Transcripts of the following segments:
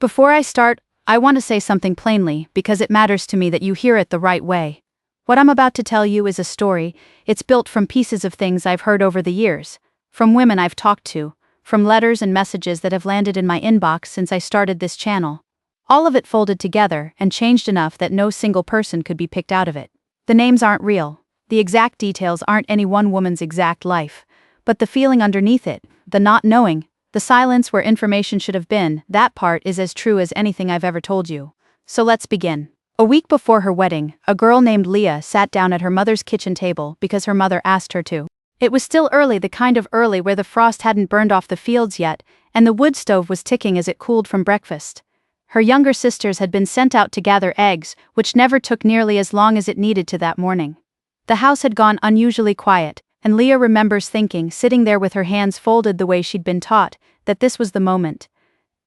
Before I start, I want to say something plainly because it matters to me that you hear it the right way. What I'm about to tell you is a story. It's built from pieces of things I've heard over the years, from women I've talked to, from letters and messages that have landed in my inbox since I started this channel. All of it folded together and changed enough that no single person could be picked out of it. The names aren't real. The exact details aren't any one woman's exact life. But the feeling underneath it, the not knowing, the silence where information should have been, that part is as true as anything I've ever told you. So let's begin. A week before her wedding, a girl named Leah sat down at her mother's kitchen table because her mother asked her to. It was still early, the kind of early where the frost hadn't burned off the fields yet, and the wood stove was ticking as it cooled from breakfast. Her younger sisters had been sent out to gather eggs, which never took nearly as long as it needed to that morning. The house had gone unusually quiet, and Leah remembers thinking, sitting there with her hands folded the way she'd been taught, that this was the moment.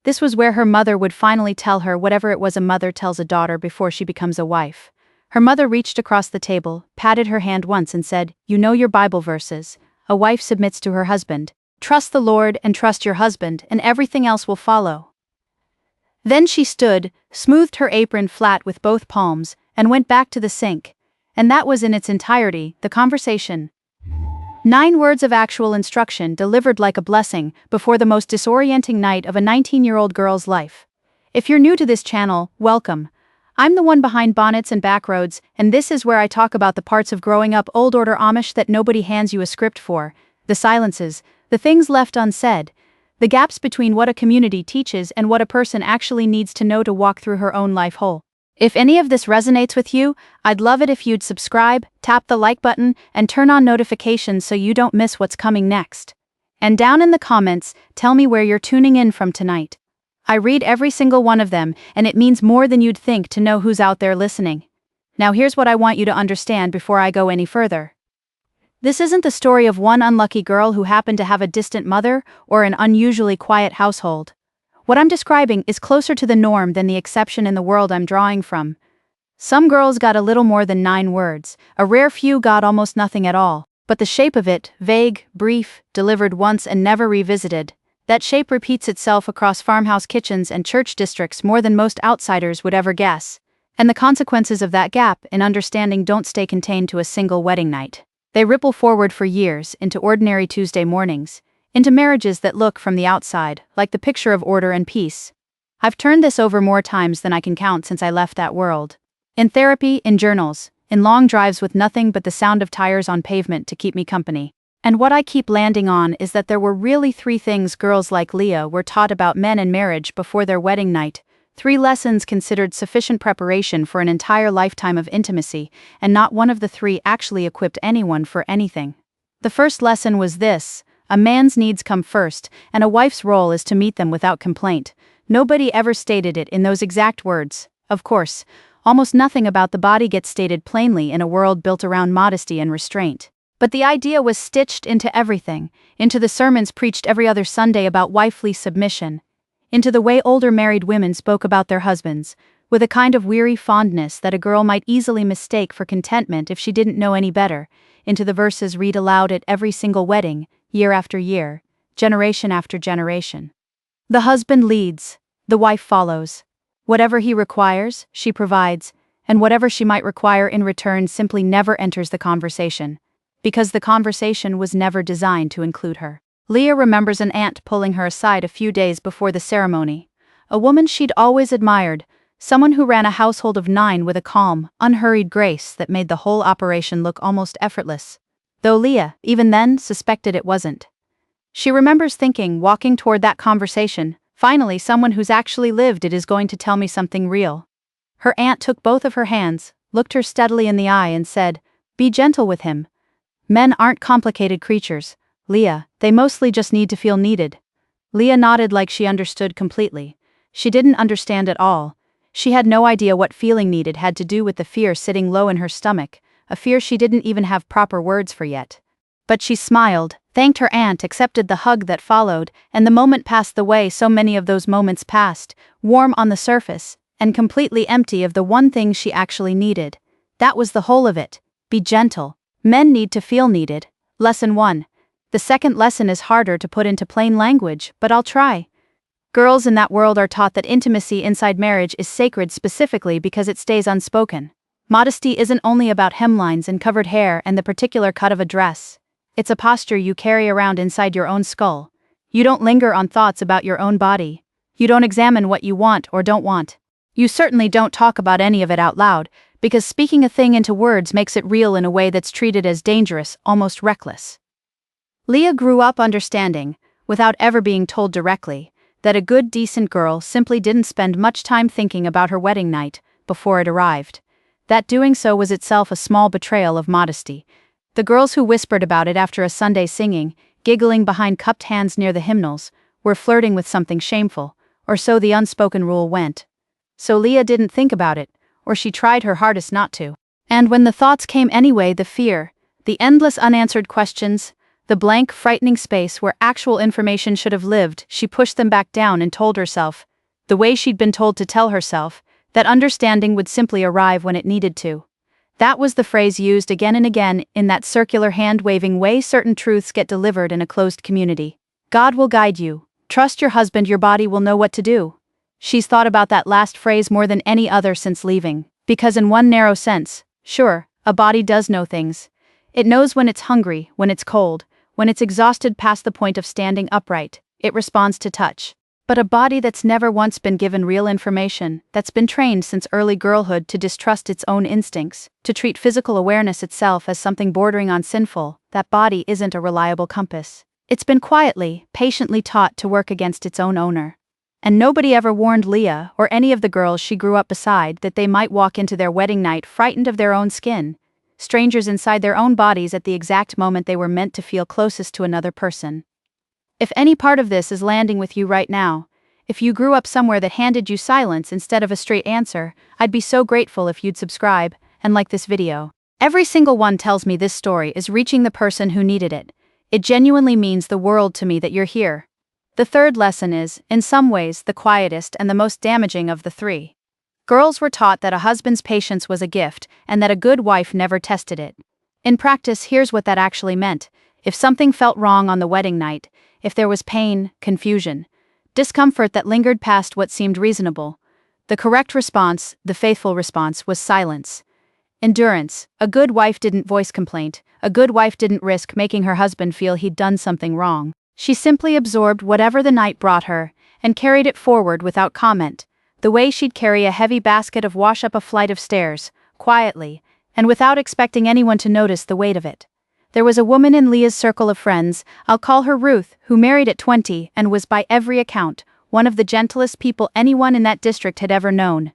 This was where her mother would finally tell her whatever it was a mother tells a daughter before she becomes a wife. Her mother reached across the table, patted her hand once and said, "You know your Bible verses." A wife submits to her husband. "Trust the Lord and trust your husband, and everything else will follow." Then she stood, smoothed her apron flat with both palms, and went back to the sink. And that was in its entirety, the conversation. 9 words of actual instruction delivered like a blessing before the most disorienting night of a 19-year-old girl's life. If you're new to this channel, welcome. I'm the one behind bonnets and backroads, and this is where I talk about the parts of growing up old order Amish that nobody hands you a script for, the silences, the things left unsaid, the gaps between what a community teaches and what a person actually needs to know to walk through her own life whole. If any of this resonates with you, I'd love it if you'd subscribe, tap the like button, and turn on notifications so you don't miss what's coming next. And down in the comments, tell me where you're tuning in from tonight. I read every single one of them, and it means more than you'd think to know who's out there listening. Now here's what I want you to understand before I go any further. This isn't the story of one unlucky girl who happened to have a distant mother or an unusually quiet household. What I'm describing is closer to the norm than the exception in the world I'm drawing from. Some girls got a little more than 9 words, a rare few got almost nothing at all, but the shape of it, vague, brief, delivered once and never revisited, that shape repeats itself across farmhouse kitchens and church districts more than most outsiders would ever guess. And the consequences of that gap in understanding don't stay contained to a single wedding night. They ripple forward for years into ordinary Tuesday mornings, into marriages that look from the outside like the picture of order and peace. I've turned this over more times than I can count since I left that world. In therapy, in journals, in long drives with nothing but the sound of tires on pavement to keep me company. And what I keep landing on is that there were really 3 things girls like Leah were taught about men and marriage before their wedding night. 3 lessons considered sufficient preparation for an entire lifetime of intimacy, and not one of the 3 actually equipped anyone for anything. The first lesson was this: a man's needs come first, and a wife's role is to meet them without complaint. Nobody ever stated it in those exact words. Of course, almost nothing about the body gets stated plainly in a world built around modesty and restraint. But the idea was stitched into everything, into the sermons preached every other Sunday about wifely submission, into the way older married women spoke about their husbands, with a kind of weary fondness that a girl might easily mistake for contentment if she didn't know any better, into the verses read aloud at every single wedding, year after year, generation after generation. The husband leads, the wife follows. Whatever he requires, she provides, and whatever she might require in return simply never enters the conversation, because the conversation was never designed to include her. Leah remembers an aunt pulling her aside a few days before the ceremony, a woman she'd always admired, someone who ran a household of 9 with a calm, unhurried grace that made the whole operation look almost effortless. Though Leah, even then, suspected it wasn't. She remembers thinking, walking toward that conversation, finally someone who's actually lived it is going to tell me something real. Her aunt took both of her hands, looked her steadily in the eye and said, "Be gentle with him. Men aren't complicated creatures, Leah, they mostly just need to feel needed." Leah nodded like she understood completely. She didn't understand at all. She had no idea what feeling needed had to do with the fear sitting low in her stomach, a fear she didn't even have proper words for yet. But she smiled, thanked her aunt, accepted the hug that followed, and the moment passed the way so many of those moments passed, warm on the surface, and completely empty of the one thing she actually needed. That was the whole of it. Be gentle. Men need to feel needed. Lesson 1. The second lesson is harder to put into plain language, but I'll try. Girls in that world are taught that intimacy inside marriage is sacred specifically because it stays unspoken. Modesty isn't only about hemlines and covered hair and the particular cut of a dress. It's a posture you carry around inside your own skull. You don't linger on thoughts about your own body. You don't examine what you want or don't want. You certainly don't talk about any of it out loud, because speaking a thing into words makes it real in a way that's treated as dangerous, almost reckless. Leah grew up understanding, without ever being told directly, that a good, decent girl simply didn't spend much time thinking about her wedding night before it arrived. That doing so was itself a small betrayal of modesty. The girls who whispered about it after a Sunday singing, giggling behind cupped hands near the hymnals, were flirting with something shameful, or so the unspoken rule went. So Leah didn't think about it, or she tried her hardest not to. And when the thoughts came anyway, the fear, the endless unanswered questions, the blank, frightening space where actual information should have lived, she pushed them back down and told herself, the way she'd been told to tell herself, that understanding would simply arrive when it needed to. That was the phrase used again and again in that circular hand-waving way certain truths get delivered in a closed community. God will guide you. Trust your husband, your body will know what to do. She's thought about that last phrase more than any other since leaving, because in one narrow sense, sure, a body does know things. It knows when it's hungry, when it's cold, when it's exhausted past the point of standing upright. It responds to touch. But a body that's never once been given real information, that's been trained since early girlhood to distrust its own instincts, to treat physical awareness itself as something bordering on sinful, that body isn't a reliable compass. It's been quietly, patiently taught to work against its own owner. And nobody ever warned Leah, or any of the girls she grew up beside, that they might walk into their wedding night frightened of their own skin, strangers inside their own bodies at the exact moment they were meant to feel closest to another person. If any part of this is landing with you right now, if you grew up somewhere that handed you silence instead of a straight answer, I'd be so grateful if you'd subscribe and like this video. Every single one tells me this story is reaching the person who needed it. It genuinely means the world to me that you're here. The third lesson is, in some ways, the quietest and the most damaging of the three. Girls were taught that a husband's patience was a gift and that a good wife never tested it. In practice, here's what that actually meant. If something felt wrong on the wedding night, if there was pain, confusion, discomfort that lingered past what seemed reasonable, the correct response, the faithful response, was silence. Endurance. A good wife didn't voice complaint. A good wife didn't risk making her husband feel he'd done something wrong. She simply absorbed whatever the night brought her and carried it forward without comment, the way she'd carry a heavy basket of wash up a flight of stairs, quietly, and without expecting anyone to notice the weight of it. There was a woman in Leah's circle of friends, I'll call her Ruth, who married at 20 and was by every account one of the gentlest people anyone in that district had ever known.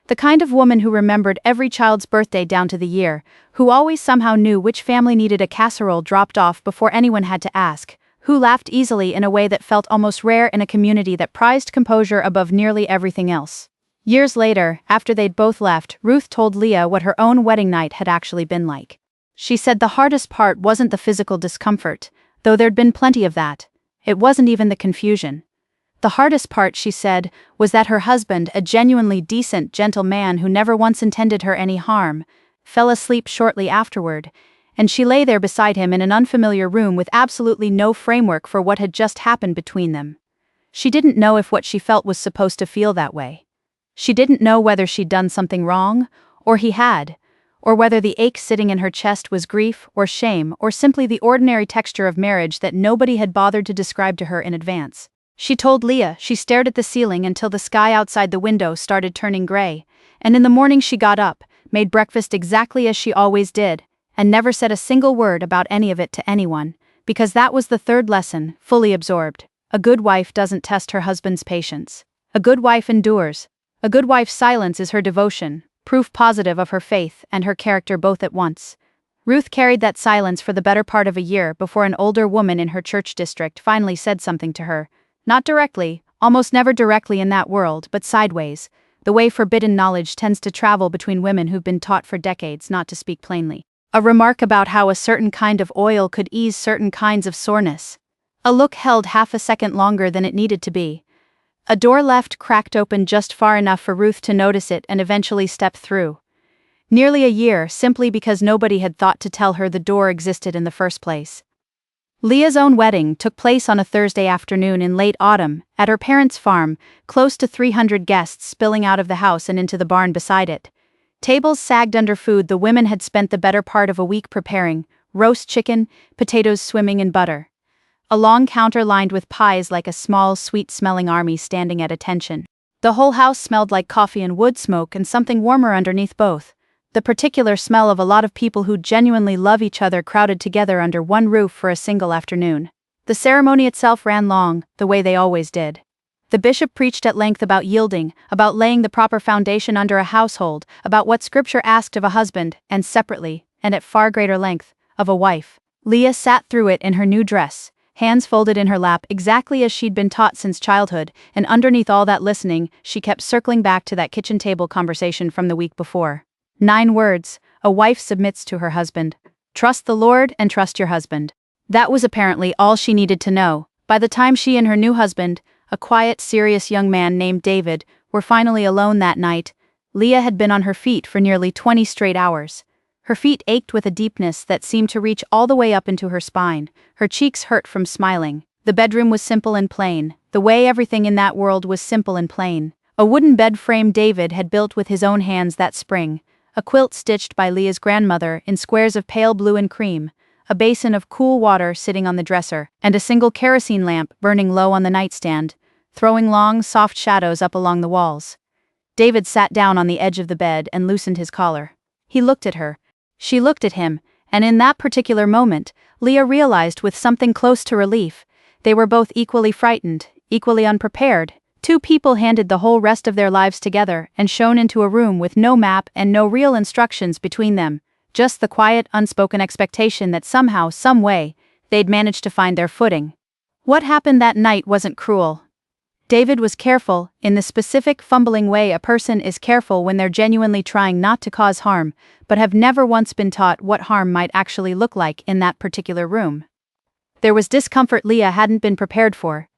The kind of woman who remembered every child's birthday down to the year, who always somehow knew which family needed a casserole dropped off before anyone had to ask, who laughed easily in a way that felt almost rare in a community that prized composure above nearly everything else. Years later, after they'd both left, Ruth told Leah what her own wedding night had actually been like. She said the hardest part wasn't the physical discomfort, though there'd been plenty of that. It wasn't even the confusion. The hardest part, she said, was that her husband, a genuinely decent, gentle man who never once intended her any harm, fell asleep shortly afterward, and she lay there beside him in an unfamiliar room with absolutely no framework for what had just happened between them. She didn't know if what she felt was supposed to feel that way. She didn't know whether she'd done something wrong, or he had, or whether the ache sitting in her chest was grief or shame or simply the ordinary texture of marriage that nobody had bothered to describe to her in advance. She told Leah she stared at the ceiling until the sky outside the window started turning gray, and in the morning she got up, made breakfast exactly as she always did, and never said a single word about any of it to anyone, because that was the third lesson, fully absorbed. A good wife doesn't test her husband's patience. A good wife endures. A good wife's silence is her devotion, proof positive of her faith and her character both at once. Ruth carried that silence for the better part of a year before an older woman in her church district finally said something to her. Not directly, almost never directly in that world, but sideways, the way forbidden knowledge tends to travel between women who've been taught for decades not to speak plainly. A remark about how a certain kind of oil could ease certain kinds of soreness. A look held half a second longer than it needed to be. A door left cracked open just far enough for Ruth to notice it and eventually step through. Nearly a year, simply because nobody had thought to tell her the door existed in the first place. Leah's own wedding took place on a Thursday afternoon in late autumn, at her parents' farm, close to 300 guests spilling out of the house and into the barn beside it. Tables sagged under food the women had spent the better part of a week preparing: roast chicken, potatoes swimming in butter. A long counter lined with pies like a small, sweet-smelling army standing at attention. The whole house smelled like coffee and wood smoke and something warmer underneath both. The particular smell of a lot of people who genuinely love each other crowded together under one roof for a single afternoon. The ceremony itself ran long, the way they always did. The bishop preached at length about yielding, about laying the proper foundation under a household, about what scripture asked of a husband, and separately, and at far greater length, of a wife. Leah sat through it in her new dress, hands folded in her lap exactly as she'd been taught since childhood, and underneath all that listening, she kept circling back to that kitchen table conversation from the week before. 9 words: a wife submits to her husband. Trust the Lord and trust your husband. That was apparently all she needed to know. By the time she and her new husband, a quiet, serious young man named David, were finally alone that night, Leah had been on her feet for nearly 20 straight hours. Her feet ached with a deepness that seemed to reach all the way up into her spine. Her cheeks hurt from smiling. The bedroom was simple and plain, the way everything in that world was simple and plain. A wooden bed frame David had built with his own hands that spring. A quilt stitched by Leah's grandmother in squares of pale blue and cream, a basin of cool water sitting on the dresser, and a single kerosene lamp burning low on the nightstand, throwing long, soft shadows up along the walls. David sat down on the edge of the bed and loosened his collar. He looked at her. She looked at him, and in that particular moment, Leah realized with something close to relief, they were both equally frightened, equally unprepared. 2 people handed the whole rest of their lives together and shown into a room with no map and no real instructions between them, just the quiet, unspoken expectation that somehow, some way, they'd managed to find their footing. What happened that night wasn't cruel. David was careful, in the specific, fumbling way a person is careful when they're genuinely trying not to cause harm, but have never once been taught what harm might actually look like in that particular room. There was discomfort Leah hadn't been prepared for.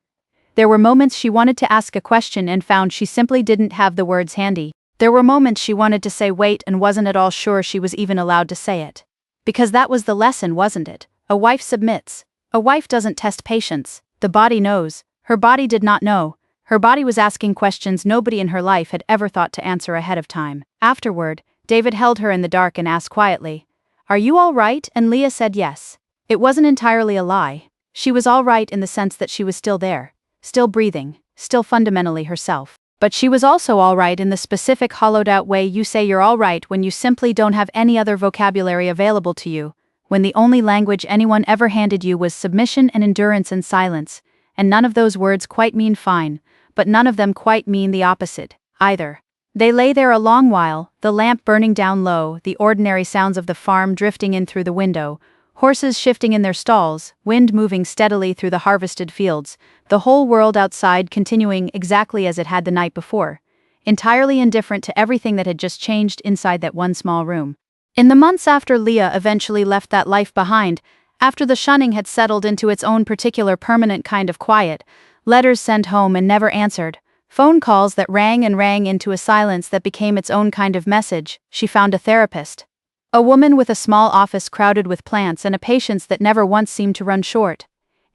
There were moments she wanted to ask a question and found she simply didn't have the words handy. There were moments she wanted to say wait and wasn't at all sure she was even allowed to say it. Because that was the lesson, wasn't it? A wife submits. A wife doesn't test patience. The body knows. Her body did not know. Her body was asking questions nobody in her life had ever thought to answer ahead of time. Afterward, David held her in the dark and asked quietly, "Are you all right?" And Leah said yes. It wasn't entirely a lie. She was all right in the sense that she was still there. Still breathing, still fundamentally herself. But she was also all right in the specific hollowed-out way you say you're all right when you simply don't have any other vocabulary available to you, when the only language anyone ever handed you was submission and endurance and silence, and none of those words quite mean fine, but none of them quite mean the opposite, either. They lay there a long while, the lamp burning down low, the ordinary sounds of the farm drifting in through the window, horses shifting in their stalls, wind moving steadily through the harvested fields, the whole world outside continuing exactly as it had the night before, entirely indifferent to everything that had just changed inside that one small room. In the months after Leah eventually left that life behind, after the shunning had settled into its own particular permanent kind of quiet, letters sent home and never answered, phone calls that rang and rang into a silence that became its own kind of message, she found a therapist. A woman with a small office crowded with plants and a patience that never once seemed to run short.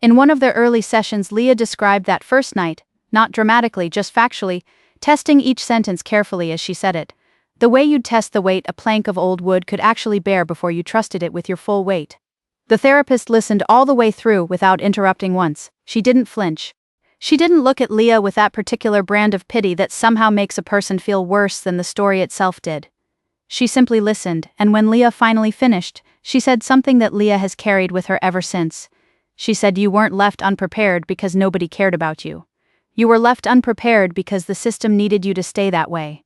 In one of their early sessions, Leah described that first night, not dramatically, just factually, testing each sentence carefully as she said it. The way you'd test the weight a plank of old wood could actually bear before you trusted it with your full weight. The therapist listened all the way through without interrupting once. She didn't flinch. She didn't look at Leah with that particular brand of pity that somehow makes a person feel worse than the story itself did. She simply listened, and when Leah finally finished, she said something that Leah has carried with her ever since. She said you weren't left unprepared because nobody cared about you. You were left unprepared because the system needed you to stay that way.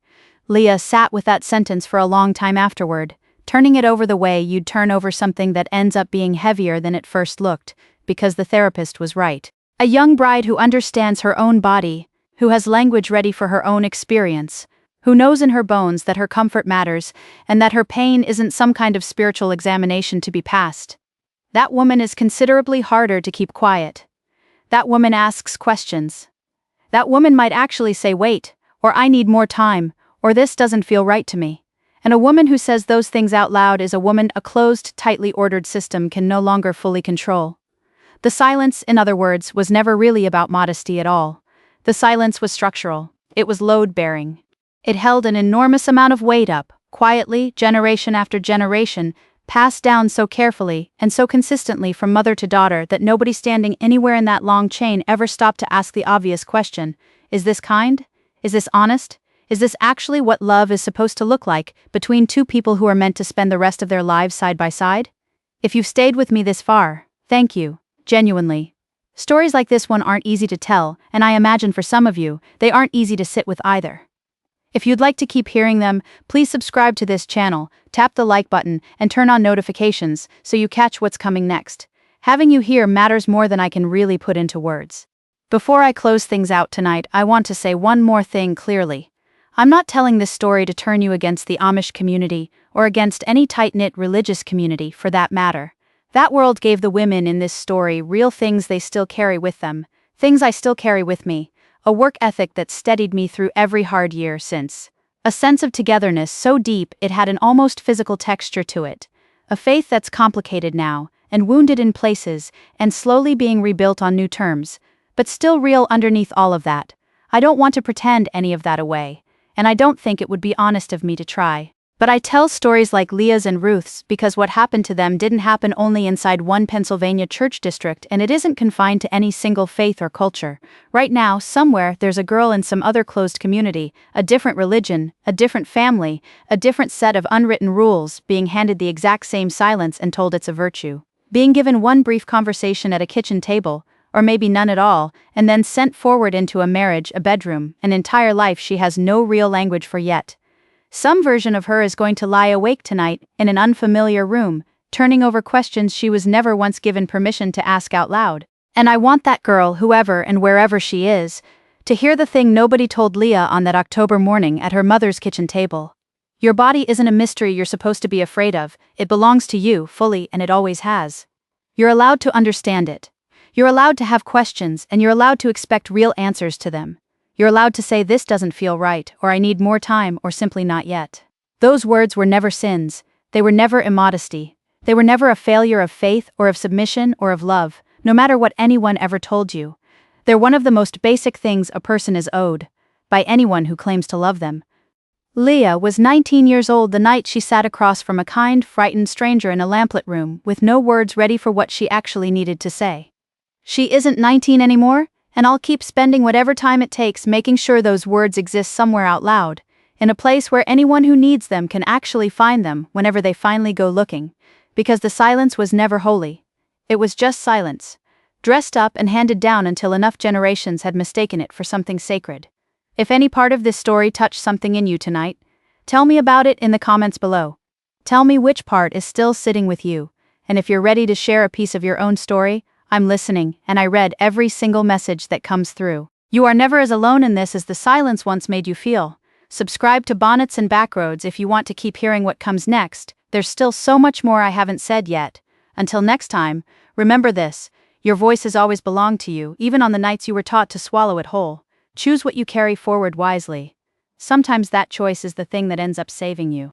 Leah sat with that sentence for a long time afterward, turning it over the way you'd turn over something that ends up being heavier than it first looked, because the therapist was right. A young bride who understands her own body, who has language ready for her own experience, who knows in her bones that her comfort matters and that her pain isn't some kind of spiritual examination to be passed. That woman is considerably harder to keep quiet. That woman asks questions. That woman might actually say wait, or I need more time, or this doesn't feel right to me. And a woman who says those things out loud is a woman a closed, tightly ordered system can no longer fully control. The silence, in other words, was never really about modesty at all. The silence was structural. It was load-bearing. It held an enormous amount of weight up, quietly, generation after generation, passed down so carefully and so consistently from mother to daughter that nobody standing anywhere in that long chain ever stopped to ask the obvious question: is this kind? Is this honest? Is this actually what love is supposed to look like between two people who are meant to spend the rest of their lives side by side? If you've stayed with me this far, thank you, genuinely. Stories like this one aren't easy to tell, and I imagine for some of you, they aren't easy to sit with either. If you'd like to keep hearing them, please subscribe to this channel, tap the like button, and turn on notifications so you catch what's coming next. Having you here matters more than I can really put into words. Before I close things out tonight, I want to say one more thing clearly. I'm not telling this story to turn you against the Amish community, or against any tight-knit religious community, for that matter. That world gave the women in this story real things they still carry with them, things I still carry with me, a work ethic that steadied me through every hard year since. A sense of togetherness so deep it had an almost physical texture to it. A faith that's complicated now, and wounded in places, and slowly being rebuilt on new terms, but still real underneath all of that. I don't want to pretend any of that away. And I don't think it would be honest of me to try. But I tell stories like Leah's and Ruth's because what happened to them didn't happen only inside one Pennsylvania church district, and it isn't confined to any single faith or culture. Right now, somewhere, there's a girl in some other closed community, a different religion, a different family, a different set of unwritten rules, being handed the exact same silence and told it's a virtue. Being given one brief conversation at a kitchen table, or maybe none at all, and then sent forward into a marriage, a bedroom, an entire life she has no real language for yet. Some version of her is going to lie awake tonight, in an unfamiliar room, turning over questions she was never once given permission to ask out loud. And I want that girl, whoever and wherever she is, to hear the thing nobody told Leah on that October morning at her mother's kitchen table. Your body isn't a mystery you're supposed to be afraid of, it belongs to you, fully, and it always has. You're allowed to understand it. You're allowed to have questions, and you're allowed to expect real answers to them. You're allowed to say this doesn't feel right, or I need more time, or simply not yet. Those words were never sins. They were never immodesty. They were never a failure of faith, or of submission, or of love, no matter what anyone ever told you. They're one of the most basic things a person is owed, by anyone who claims to love them. Leah was 19 years old the night she sat across from a kind, frightened stranger in a lamplit room, with no words ready for what she actually needed to say. She isn't 19 anymore, and I'll keep spending whatever time it takes making sure those words exist somewhere out loud, in a place where anyone who needs them can actually find them whenever they finally go looking, because the silence was never holy. It was just silence, dressed up and handed down until enough generations had mistaken it for something sacred. If any part of this story touched something in you tonight, tell me about it in the comments below. Tell me which part is still sitting with you, and if you're ready to share a piece of your own story, I'm listening, and I read every single message that comes through. You are never as alone in this as the silence once made you feel. Subscribe to Bonnets and Backroads if you want to keep hearing what comes next. There's still so much more I haven't said yet. Until next time, remember this: your voice has always belonged to you, even on the nights you were taught to swallow it whole. Choose what you carry forward wisely. Sometimes that choice is the thing that ends up saving you.